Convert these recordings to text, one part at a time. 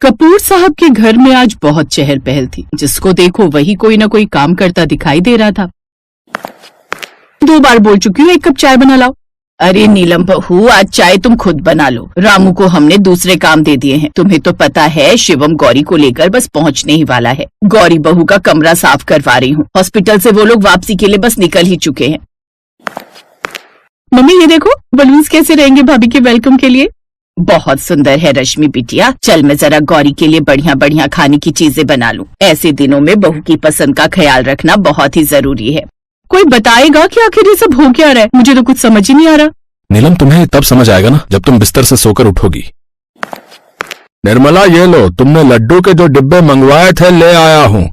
कपूर साहब के घर में आज बहुत चहल पहल थी। जिसको देखो वही कोई ना कोई काम करता दिखाई दे रहा था। 2 बार बोल चुकी हूँ, 1 कप चाय बना लाओ। अरे नीलम बहू, आज चाय तुम खुद बना लो। रामू को हमने दूसरे काम दे दिए हैं। तुम्हें तो पता है शिवम गौरी को लेकर बस पहुंचने ही वाला है। गौरी बहू का कमरा साफ करवा रही हूँ। हॉस्पिटल से वो लोग वापसी के लिए बस निकल ही चुके हैं। मम्मी ये देखो बलून्स कैसे रहेंगे भाभी के वेलकम के लिए। बहुत सुंदर है रश्मि बिटिया। चल मैं जरा गौरी के लिए बढ़िया बढ़िया खाने की चीजें बना लूं। ऐसे दिनों में बहू की पसंद का ख्याल रखना बहुत ही जरूरी है। कोई बताएगा कि आखिर ये सब हो क्या रहा है? मुझे तो कुछ समझ ही नहीं आ रहा। नीलम, तुम्हें तब समझ आएगा ना जब तुम बिस्तर से सोकर उठोगी। निर्मला, ये लो, तुमने लड्डू के जो डिब्बे मंगवाए थे ले आया हूँ।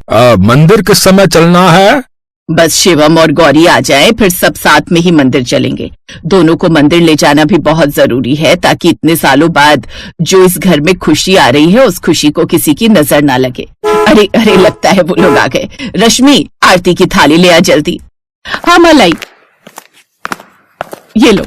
मंदिर किस समय चलना है? बस शिवम और गौरी आ जाए फिर सब साथ में ही मंदिर चलेंगे। दोनों को मंदिर ले जाना भी बहुत जरूरी है ताकि इतने सालों बाद जो इस घर में खुशी आ रही है उस खुशी को किसी की नजर ना लगे। अरे अरे, लगता है वो लोग आ गए। रश्मि, आरती की थाली ले आ जल्दी। हाँ मलाई। ये लो।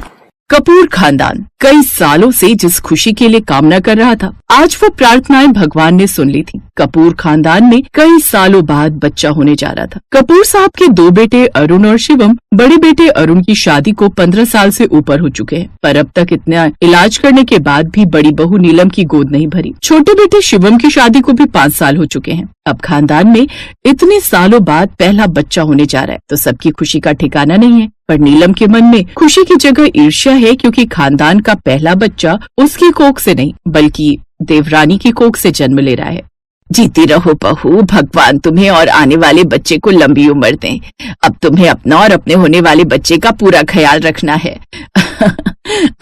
कपूर खानदान कई सालों से जिस खुशी के लिए कामना कर रहा था, आज वो प्रार्थनाएं भगवान ने सुन ली थी। कपूर खानदान में कई सालों बाद बच्चा होने जा रहा था। कपूर साहब के 2 बेटे अरुण और शिवम, बड़े बेटे अरुण की शादी को 15 साल से ऊपर हो चुके हैं, पर अब तक इतना इलाज करने के बाद भी बड़ी बहू नीलम की गोद नहीं भरी। छोटे बेटे शिवम की शादी को भी 5 साल हो चुके हैं। अब खानदान में इतने सालों बाद पहला बच्चा होने जा रहा है तो सबकी खुशी का ठिकाना नहीं है। पर नीलम के मन में खुशी की जगह ईर्ष्या है, क्योंकि खानदान का पहला बच्चा उसकी कोख से नहीं बल्कि देवरानी की कोख से जन्म ले रहा है। जीती रहो बहू, भगवान तुम्हें और आने वाले बच्चे को लंबी उम्र दें। अब तुम्हें अपना और अपने होने वाले बच्चे का पूरा ख्याल रखना है।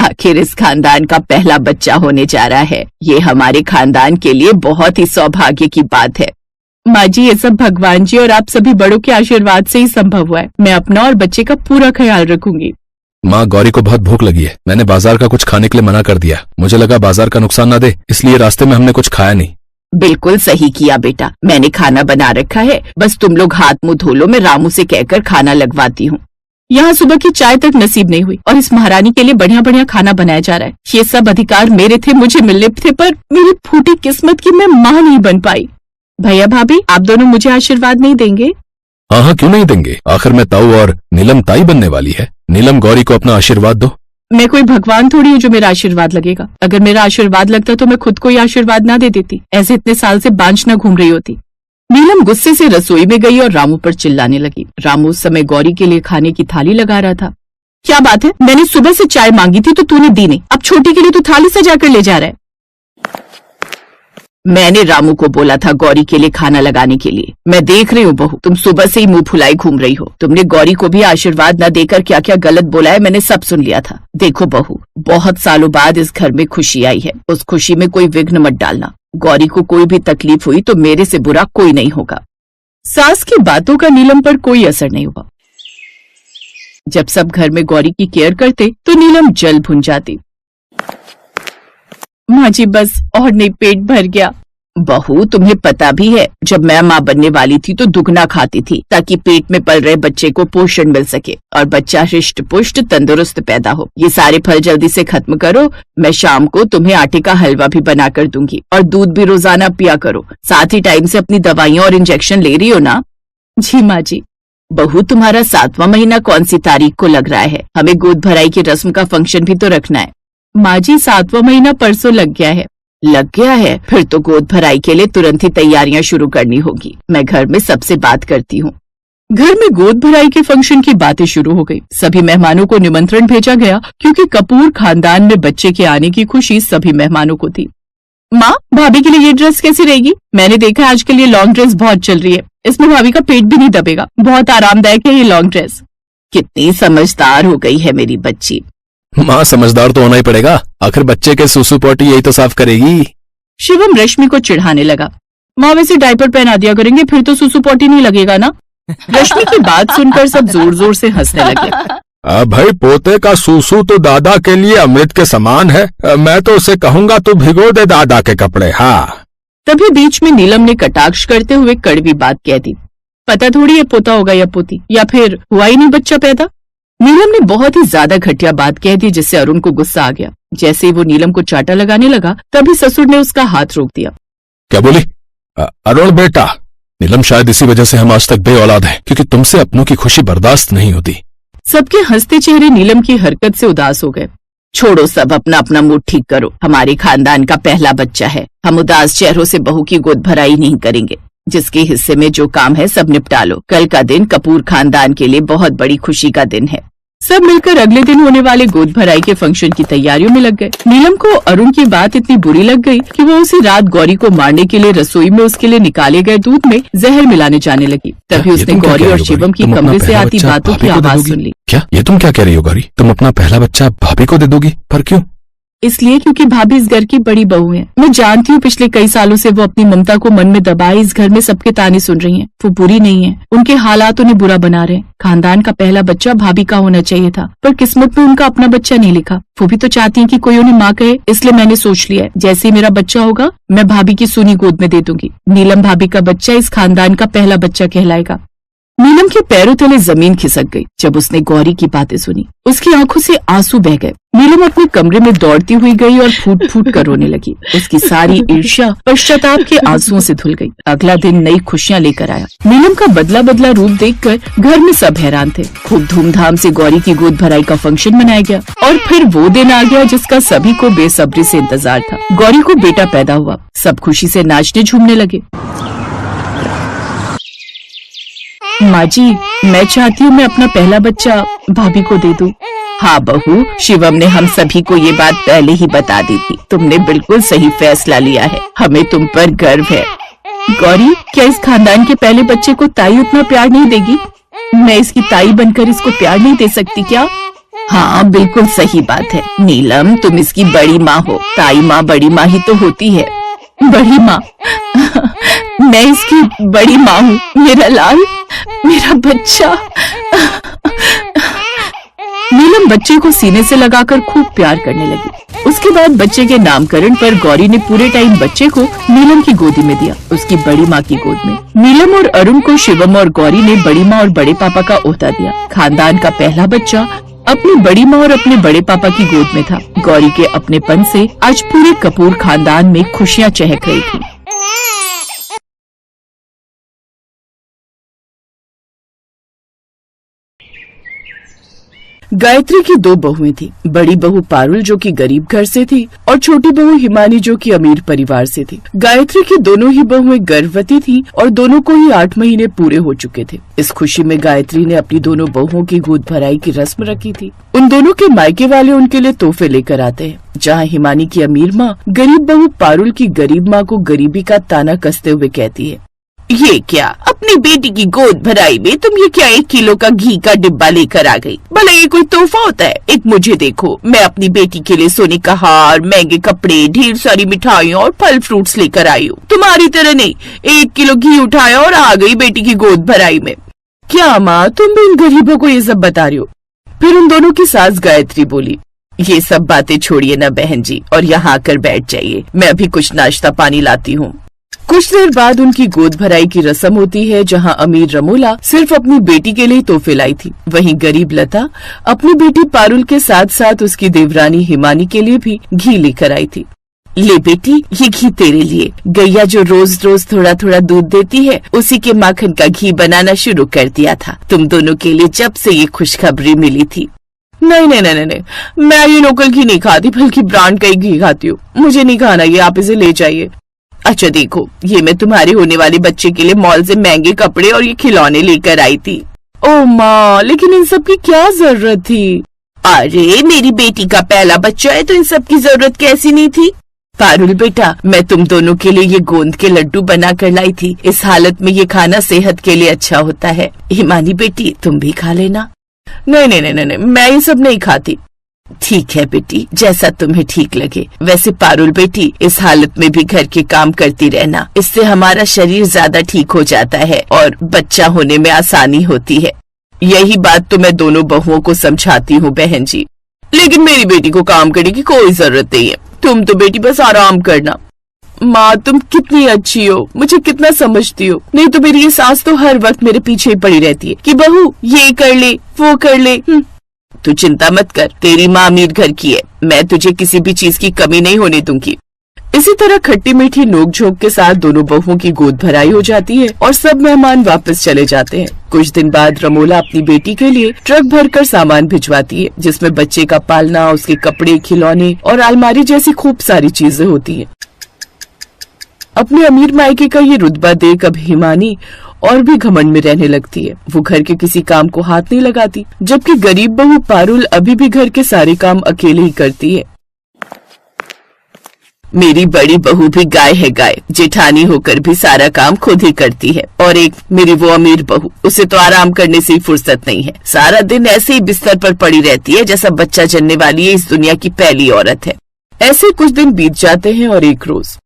आखिर इस खानदान का पहला बच्चा होने जा रहा है। ये हमारे खानदान के लिए बहुत ही सौभाग्य की बात है। माँ जी, ये सब भगवान जी और आप सभी बड़ों के आशीर्वाद से ही संभव हुआ है। मैं अपना और बच्चे का पूरा ख्याल रखूंगी। माँ, गौरी को बहुत भूख लगी है। मैंने बाजार का कुछ खाने के लिए मना कर दिया। मुझे लगा बाजार का नुकसान न दे, इसलिए रास्ते में हमने कुछ खाया नहीं। बिल्कुल सही किया बेटा, मैंने खाना बना रखा है। बस तुम लोग हाथ मुंह धो लो, मैं रामू से कहकर खाना लगवाती हूँ। यहाँ सुबह की चाय तक नसीब नहीं हुई और इस महारानी के लिए बढ़िया बढ़िया खाना बनाया जा रहा है। ये सब अधिकार मेरे थे, मुझे मिलने थे, पर मेरी फूटी किस्मत की मैं माँ नहीं बन पाई। भैया भाभी, आप दोनों मुझे आशीर्वाद नहीं देंगे? हाँ, क्यों नहीं देंगे। आखिर में ताऊ और नीलम ताई बनने वाली है। नीलम, गौरी को अपना आशीर्वाद दो। मैं कोई भगवान थोड़ी हूँ जो मेरा आशीर्वाद लगेगा। अगर मेरा आशीर्वाद लगता तो मैं खुद को ही आशीर्वाद ना दे देती। ऐसे इतने साल से बांझ न घूम रही होती। नीलम गुस्से से रसोई में गई और रामू पर चिल्लाने लगी। रामू उस समय गौरी के लिए खाने की थाली लगा रहा था। क्या बात है, मैंने सुबह से चाय मांगी थी तो तूने दी नहीं। अब छोटी के लिए तू थाली सजा कर ले जा रहा है। मैंने रामू को बोला था गौरी के लिए खाना लगाने के लिए। मैं देख रही हूँ बहू, तुम सुबह से ही मुंह फुलाई घूम रही हो। तुमने गौरी को भी आशीर्वाद न देकर क्या क्या गलत बोला है, मैंने सब सुन लिया था। देखो बहू, बहुत सालों बाद इस घर में खुशी आई है, उस खुशी में कोई विघ्न मत डालना। गौरी को कोई भी तकलीफ हुई तो मेरे से बुरा कोई नहीं होगा। सास की बातों का नीलम पर कोई असर नहीं हुआ। जब सब घर में गौरी की केयर करते तो नीलम जल भुन जाती। माँ जी बस और नहीं, पेट भर गया। बहू, तुम्हें पता भी है जब मैं माँ बनने वाली थी तो दुगना खाती थी ताकि पेट में पल रहे बच्चे को पोषण मिल सके और बच्चा हृष्ट पुष्ट तंदुरुस्त पैदा हो। ये सारे फल जल्दी से खत्म करो। मैं शाम को तुम्हें आटे का हलवा भी बना कर दूंगी और दूध भी रोजाना पिया करो। साथ ही टाइम से अपनी दवाइयाँ और इंजेक्शन ले रही हो ना? जी माँ जी। बहू, तुम्हारा 7वां महीना कौन सी तारीख को लग रहा है? हमें गोद भराई की रस्म का फंक्शन भी तो रखना है। माँ जी, 7वां महीना परसों लग गया है। लग गया है? फिर तो गोद भराई के लिए तुरंत ही तैयारियां शुरू करनी होगी। मैं घर में सबसे बात करती हूँ। घर में गोद भराई के फंक्शन की बातें शुरू हो गई। सभी मेहमानों को निमंत्रण भेजा गया क्योंकि कपूर खानदान में बच्चे के आने की खुशी सभी मेहमानों को थी। माँ, भाभी के लिए ये ड्रेस कैसी रहेगी? मैंने देखा है आजकल ये लॉन्ग ड्रेस बहुत चल रही है। इसमें भाभी का पेट भी नहीं दबेगा। बहुत आरामदायक है ये लॉन्ग ड्रेस। कितनी समझदार हो गई है मेरी बच्ची। माँ, समझदार तो होना ही पड़ेगा। आखिर बच्चे के सुसु पोटी यही तो साफ करेगी। शिवम रश्मि को चिढ़ाने लगा। माँ, वैसे डायपर पहना दिया करेंगे, फिर तो सुसु पोटी नहीं लगेगा ना? रश्मि की बात सुनकर सब जोर जोर से हंसने लगे। भाई, पोते का सुसु तो दादा के लिए अमृत के समान है। मैं तो उसे कहूँगा तू भिगो दे दादा के कपड़े। हाँ। तभी बीच में नीलम ने कटाक्ष करते हुए कड़वी बात कह दी। पता थोड़ी है पोता होगा या पोती, या फिर हुआ ही नहीं बच्चा पैदा। नीलम ने बहुत ही ज्यादा घटिया बात कह दी जिससे अरुण को गुस्सा आ गया। जैसे ही वो नीलम को चाटा लगाने लगा तभी ससुर ने उसका हाथ रोक दिया। क्या बोली? अरुण बेटा, नीलम शायद इसी वजह से हम आज तक बे औलाद हैं, क्योंकि तुमसे अपनों की खुशी बर्दाश्त नहीं होती। सबके हंसते चेहरे नीलम की हरकत से उदास हो गए। छोड़ो, सब अपना अपना मूड ठीक करो। हमारे खानदान का पहला बच्चा है, हम उदास चेहरों से बहू की गोद भराई नहीं करेंगे। जिसके हिस्से में जो काम है सब निपटा लो। कल का दिन कपूर खानदान के लिए बहुत बड़ी खुशी का दिन है। सब मिलकर अगले दिन होने वाले गोद भराई के फंक्शन की तैयारियों में लग गए। नीलम को अरुण की बात इतनी बुरी लग गई कि वो उसी रात गौरी को मारने के लिए रसोई में उसके लिए निकाले गए दूध में जहर मिलाने जाने लगी। तभी उसने गौरी और शिवम की कमरे से आती बातों की आवाज सुन ली। क्या ये तुम क्या कह रही हो गौरी? तुम अपना पहला बच्चा भाभी को दे दोगी? पर क्यों? इसलिए क्योंकि भाभी इस घर की बड़ी बहू है। मैं जानती हूँ पिछले कई सालों से वो अपनी ममता को मन में दबाए इस घर में सबके ताने सुन रही हैं। वो बुरी नहीं है, उनके हालात उन्हें बुरा बना रहे हैं। खानदान का पहला बच्चा भाभी का होना चाहिए था, पर किस्मत में उनका अपना बच्चा नहीं लिखा। वो भी तो चाहती हैं कि कोई उन्हें माँ कहे, इसलिए मैंने सोच लिया है जैसे ही मेरा बच्चा होगा मैं भाभी की सूनी गोद में दे दूंगी। नीलम भाभी का बच्चा इस खानदान का पहला बच्चा कहलाएगा। नीलम के पैरों तले जमीन खिसक गई जब उसने गौरी की बातें सुनी। उसकी आंखों से आंसू बह गए। नीलम अपने कमरे में दौड़ती हुई गई और फूट फूट कर रोने लगी। उसकी सारी ईर्ष्या पश्चाताप के आंसुओं से धुल गई। अगला दिन नई खुशियां लेकर आया। नीलम का बदला बदला रूप देखकर घर में सब हैरान थे। खूब धूमधाम से गौरी की गोद भराई का फंक्शन मनाया गया और फिर वो दिन आ गया जिसका सभी को बेसब्री से इंतजार था। गौरी को बेटा पैदा हुआ। सब खुशी से नाचने झूमने लगे। माँ जी, मैं चाहती हूँ मैं अपना पहला बच्चा भाभी को दे दूँ। हाँ बहू, शिवम ने हम सभी को ये बात पहले ही बता दी थी। तुमने बिल्कुल सही फैसला लिया है, हमें तुम पर गर्व है। गौरी, क्या इस खानदान के पहले बच्चे को ताई उतना प्यार नहीं देगी? मैं इसकी ताई बनकर इसको प्यार नहीं दे सकती क्या? हाँ बिल्कुल सही बात है नीलम, तुम इसकी बड़ी माँ हो। ताई माँ बड़ी माँ ही तो होती है। बड़ी माँ? मैं इसकी बड़ी माँ हूँ। मेरा लाल, मेरा बच्चा। नीलम बच्चे को सीने से लगाकर खूब प्यार करने लगी। उसके बाद बच्चे के नामकरण पर गौरी ने पूरे टाइम बच्चे को नीलम की गोदी में दिया, उसकी बड़ी माँ की गोद में। नीलम और अरुण को शिवम और गौरी ने बड़ी माँ और बड़े पापा का ओहदा दिया। खानदान का पहला बच्चा अपनी बड़ी माँ और अपने बड़े पापा की गोद में था। गौरी के अपनेपन से आज पूरे कपूर खानदान में खुशियाँ चहक रही थी। गायत्री की दो बहुएं थी। बड़ी बहू पारुल जो कि गरीब घर से थी और छोटी बहू हिमानी जो कि अमीर परिवार से थी। गायत्री की दोनों ही बहुएं गर्भवती थी और दोनों को ही 8 महीने पूरे हो चुके थे। इस खुशी में गायत्री ने अपनी दोनों बहुओं की गोद भराई की रस्म रखी थी। उन दोनों के मायके वाले उनके लिए तोहफे लेकर आते हैं। जहाँ हिमानी की अमीर माँ गरीब बहू पारुल की गरीब माँ को गरीबी का ताना कसते हुए कहती है, ये क्या, अपनी बेटी की गोद भराई में तुम ये क्या 1 किलो का घी का डिब्बा लेकर आ गई? भला ये कोई तोहफा होता है? एक मुझे देखो, मैं अपनी बेटी के लिए सोने का हार, महंगे कपड़े, ढेर सारी मिठाइयों और फल फ्रूट्स लेकर आई हूँ। तुम्हारी तरह नहीं, 1 किलो घी उठाया और आ गई बेटी की गोद भराई में। क्या माँ, तुम भी इन गरीबों को ये सब बता रही हो? फिर उन दोनों की सास गायत्री बोली, ये सब बातें छोड़िए ना बहन जी और यहाँ आकर बैठ जाइए, मैं अभी कुछ नाश्ता पानी लाती हूँ। कुछ देर बाद उनकी गोद भराई की रस्म होती है, जहाँ अमीर रमोला सिर्फ अपनी बेटी के लिए तोहफे लाई थी। वहीं गरीब लता अपनी बेटी पारुल के साथ साथ उसकी देवरानी हिमानी के लिए भी घी लेकर आई थी। ले बेटी, ये घी तेरे लिए। गैया जो रोज रोज थोड़ा थोड़ा दूध देती है, उसी के माखन का घी बनाना शुरू कर दिया था तुम दोनों के लिए जब से ये खुशखबरी मिली थी। नहीं नहीं नहीं नहीं, मैं ये लोकल घी नहीं खाती, बल्कि ब्रांड का ही घी खाती हूँ। मुझे नहीं खाना ये, आप इसे ले जाइए। अच्छा देखो, ये मैं तुम्हारे होने वाले बच्चे के लिए मॉल से महंगे कपड़े और ये खिलौने लेकर आई थी। ओ माँ, लेकिन इन सब की क्या जरूरत थी? अरे मेरी बेटी का पहला बच्चा है तो इन सब की जरूरत कैसी नहीं थी? पारुल बेटा, मैं तुम दोनों के लिए ये गोंद के लड्डू बना कर लाई थी। इस हालत में ये खाना सेहत के लिए अच्छा होता है। हिमानी बेटी, तुम भी खा लेना। नहीं नहीं नहीं नहीं, मैं ये सब नहीं खाती। ठीक है बेटी, जैसा तुम्हें ठीक लगे। वैसे पारुल बेटी, इस हालत में भी घर के काम करती रहना, इससे हमारा शरीर ज्यादा ठीक हो जाता है और बच्चा होने में आसानी होती है। यही बात तो मैं दोनों बहुओं को समझाती हूँ बहन जी, लेकिन मेरी बेटी को काम करने की कोई जरूरत नहीं है। तुम तो बेटी बस आराम करना। माँ, तुम कितनी अच्छी हो, मुझे कितना समझती हो। नहीं तो मेरी ये सास तो हर वक्त मेरे पीछे ही पड़ी रहती है कि बहू ये कर ले, वो कर ले। तू चिंता मत कर, तेरी माँ अमीर घर की है, मैं तुझे किसी भी चीज की कमी नहीं होने दूंगी। इसी तरह खट्टी मीठी नोक-झोंक के साथ दोनों बहुओं की गोद भराई हो जाती है और सब मेहमान वापस चले जाते हैं। कुछ दिन बाद रमोला अपनी बेटी के लिए ट्रक भरकर सामान भिजवाती है, जिसमें बच्चे का पालना, उसके कपड़े, खिलौने और अलमारी जैसी खूब सारी चीजें होती हैं। अपने अमीर मायके का ये रुतबा देख अब हिमानी और भी घमंड में रहने लगती है। वो घर के किसी काम को हाथ नहीं लगाती, जबकि गरीब बहू पारुल अभी भी घर के सारे काम अकेले ही करती है। मेरी बड़ी बहू भी गाय है गाय, जेठानी होकर भी सारा काम खुद ही करती है। और एक मेरी वो अमीर बहू, उसे तो आराम करने से ही फुर्सत नहीं है। सारा दिन ऐसे ही बिस्तर पर पड़ी रहती है जैसा बच्चा जन्ने वाली है इस दुनिया की पहली औरत है। ऐसे कुछ दिन बीत जाते हैं और एक रोज,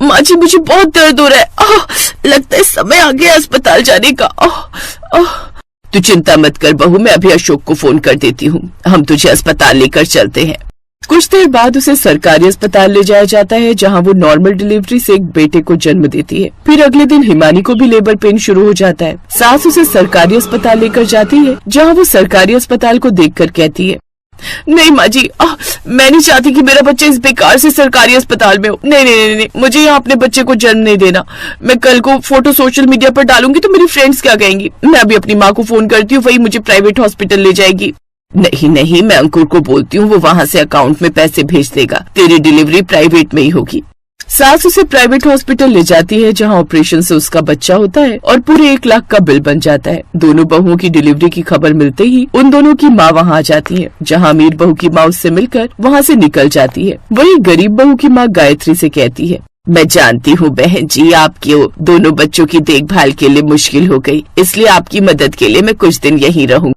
माँ जी मुझे बहुत दर्द हो रहा है, लगता है समय आ गया अस्पताल जाने का। तू चिंता मत कर बहू, मैं अभी अशोक को फोन कर देती हूँ, हम तुझे अस्पताल लेकर चलते हैं। कुछ देर बाद उसे सरकारी अस्पताल ले जाया जाता है, जहाँ वो नॉर्मल डिलीवरी से एक बेटे को जन्म देती है। फिर अगले दिन हिमानी को भी लेबर पेन शुरू हो जाता है। सास उसे सरकारी अस्पताल लेकर जाती है, जहाँ वो सरकारी अस्पताल को देखकर कहती है, नहीं माँ जी, मैं नहीं चाहती कि मेरा बच्चा इस बेकार से सरकारी अस्पताल में हो। नहीं, मुझे यहाँ अपने बच्चे को जन्म नहीं देना। मैं कल को फोटो सोशल मीडिया पर डालूंगी तो मेरी फ्रेंड्स क्या कहेंगी। मैं अभी अपनी माँ को फोन करती हूँ, वही मुझे प्राइवेट हॉस्पिटल ले जाएगी। नहीं, मैं अंकुर को बोलती हूँ, वो वहाँ से अकाउंट में पैसे भेज देगा, तेरी डिलीवरी प्राइवेट में ही होगी। सास उसे प्राइवेट हॉस्पिटल ले जाती है, जहाँ ऑपरेशन से उसका बच्चा होता है और पूरे 1 लाख का बिल बन जाता है। दोनों बहुओं की डिलीवरी की खबर मिलते ही उन दोनों की माँ वहाँ आ जाती है, जहाँ अमीर बहू की माँ उससे मिलकर वहाँ से निकल जाती है। वही गरीब बहू की माँ गायत्री से कहती है, मैं जानती हूँ बहन जी, आपके दोनों बच्चों की देखभाल के लिए मुश्किल हो गई, इसलिए आपकी मदद के लिए मैं कुछ दिन यहीं रहूंगी।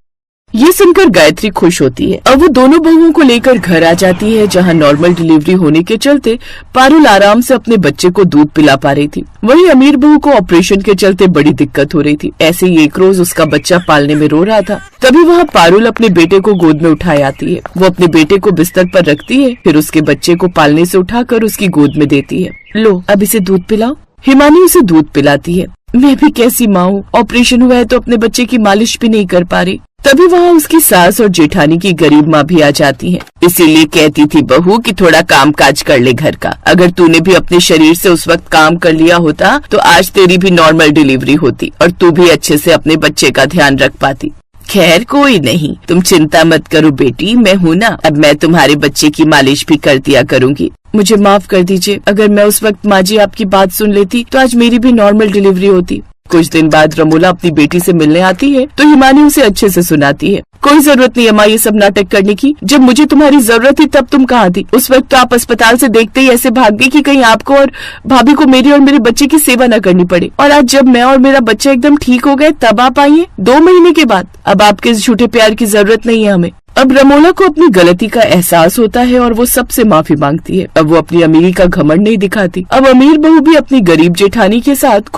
ये सुनकर गायत्री खुश होती है। अब वो दोनों बहुओं को लेकर घर आ जाती है, जहाँ नॉर्मल डिलीवरी होने के चलते पारुल आराम से अपने बच्चे को दूध पिला पा रही थी। वहीं अमीर बहू को ऑपरेशन के चलते बड़ी दिक्कत हो रही थी। ऐसे ही एक रोज उसका बच्चा पालने में रो रहा था, तभी वहाँ पारुल अपने बेटे को गोद में उठाए आती है। वो अपने बेटे को बिस्तर पर रखती है, फिर उसके बच्चे को पालने से उठाकर उसकी गोद में देती है। लो अब इसे दूध पिलाओ। हिमानी उसे दूध पिलाती है। मैं भी कैसी माँ हूँ, ऑपरेशन हुआ है तो अपने बच्चे की मालिश भी नहीं कर पा रही। तभी वहाँ उसकी सास और जेठानी की गरीब माँ भी आ जाती है। इसीलिए कहती थी बहू कि थोड़ा काम काज कर ले घर का। अगर तूने भी अपने शरीर से उस वक्त काम कर लिया होता तो आज तेरी भी नॉर्मल डिलीवरी होती और तू भी अच्छे से अपने बच्चे का ध्यान रख पाती। खैर कोई नहीं, तुम चिंता मत करो बेटी, मैं हूँ ना, अब मैं तुम्हारे बच्चे की मालिश भी कर दिया करूँगी। मुझे माफ कर दीजिए, अगर मैं उस वक्त माँ जी आपकी बात सुन लेती तो आज मेरी भी नॉर्मल डिलीवरी होती। कुछ दिन बाद रमोला अपनी बेटी से मिलने आती है तो हिमानी उसे अच्छे से सुनाती है, कोई जरूरत नहीं है माँ ये सब नाटक करने की। जब मुझे तुम्हारी जरूरत थी तब तुम कहाँ थी? उस वक्त तो आप अस्पताल से देखते ही ऐसे भाग गई कि कहीं आपको और भाभी को मेरी और मेरे बच्चे की सेवा न करनी पड़े। और आज जब मैं और मेरा बच्चा एकदम ठीक हो गए तब आप आई हैं 2 महीने के बाद। अब आपके इस झूठे प्यार की जरूरत नहीं है हमें। अब रमोला को अपनी गलती का एहसास होता है और वो सबसे माफी मांगती है। अब वो अपनी अमीरी का घमंड नहीं दिखाती। अब अमीर बहू भी अपनी गरीब जेठानी के साथ खुश